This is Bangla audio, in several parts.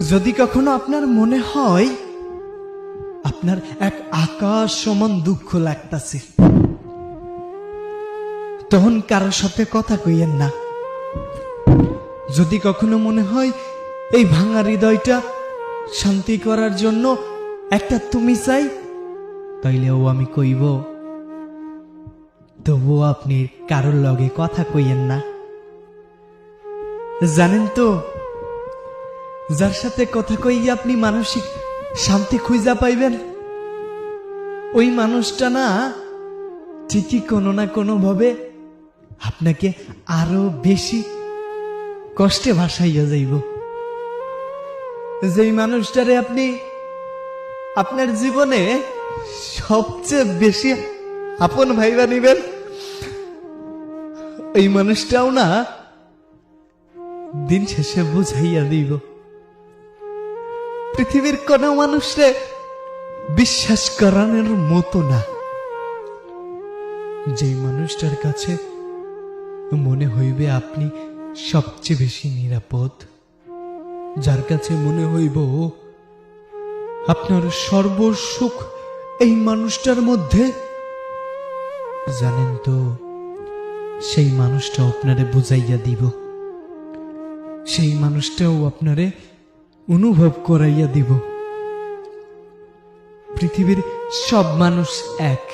যদি কখনো আপনার মনে হয় আপনার এক আকাশ সমান দুঃখ লাগতাছে, তখন কারোর সাথে কথা কইয়েন না। যদি কখনো মনে হয় এই ভাঙা হৃদয়টা শান্তি করার জন্য একটা তুমি চাই, তাইলেও আমি কইব, তবুও আপনি কারোর লগে কথা কইয়েন না। জানেন তো, যার সাথে কথা কইয়া আপনি মানসিক শান্তি খুঁজা পাইবেন, ওই মানুষটা না ঠিকই কোনো না কোনো ভাবে আপনাকে আরো বেশি কষ্টে ভাসাইয়া যাইব। যেই মানুষটারে আপনি আপনার জীবনে সবচেয়ে বেশি আপন ভাইবা নিবেন, এই মানুষটাও না দিন শেষে বুঝাইয়া দিব। পৃথিবীর কোন মানুষরে বিশ্বাস করানোর মতো না। যে মানুষটার কাছে মনে হইবে আপনি সবচেয়ে বেশি নিরাপদ, যার কাছে মনে হইব আপনার সর্বসুখ এই মানুষটার মধ্যে, জানেন তো, সেই মানুষটা আপনারে বুঝাইয়া দিব। সেই মানুষটাও আপনারে অনুভব করাইয়া দিব। পৃথিবীর সব মানুষ এক।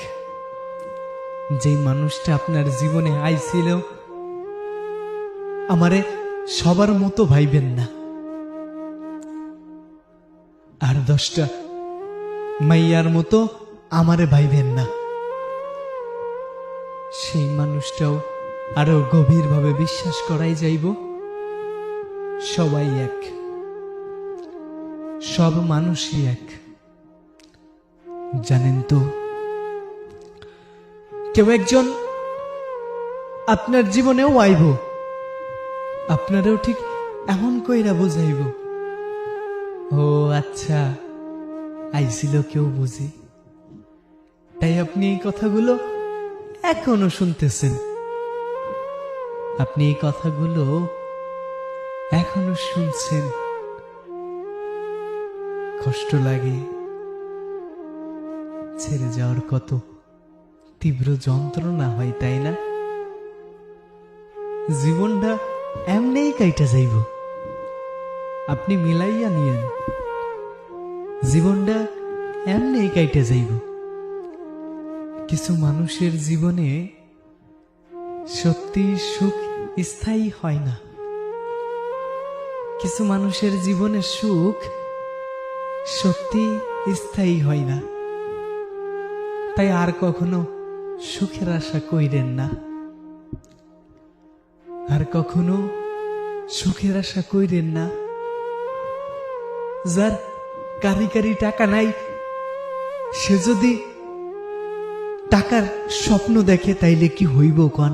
যেই মানুষটা আপনার জীবনে আইছিল, আমারে সবার মতো ভাইবেন না। আর 10টা মাইয়ার মতো আমারে ভাইবেন না। সেই মানুষটাও আরো গভীরভাবে বিশ্বাস করাই যাইব সবাই এক, সব মানুষই এক। জানেন তো, কেউ একজন আপনার জীবনেও আইব, আপনারও ঠিক এমন কইরা বুঝাইব, ও আচ্ছা আইছিল কেউ বুঝি, তাই আপনি এই কথাগুলো এখনো শুনতেছেন। আপনি এই কথাগুলো এখনো শুনছেন। কষ্ট লাগে, ছেড়ে যাওয়ার কত তীব্র যন্ত্রণা হয়, তাই না? জীবনটা এমনিই কাইটা যাইব, আপনি মিলাইয়া নিয়েন। জীবনটা এমনিই কাইটা যাইব। কিছু মানুষের জীবনে সত্যি সুখ স্থায়ী হয় না। কিছু মানুষের জীবনে সুখ সত্যি স্থায়ী হয় না। তাই আর কখনো সুখের আশা কইরেন না। আর কখনো সুখের আশা কইরেন না। যার কারি কারি টাকা নাই, সে যদি টাকার স্বপ্ন দেখে, তাইলে কি হইব কন?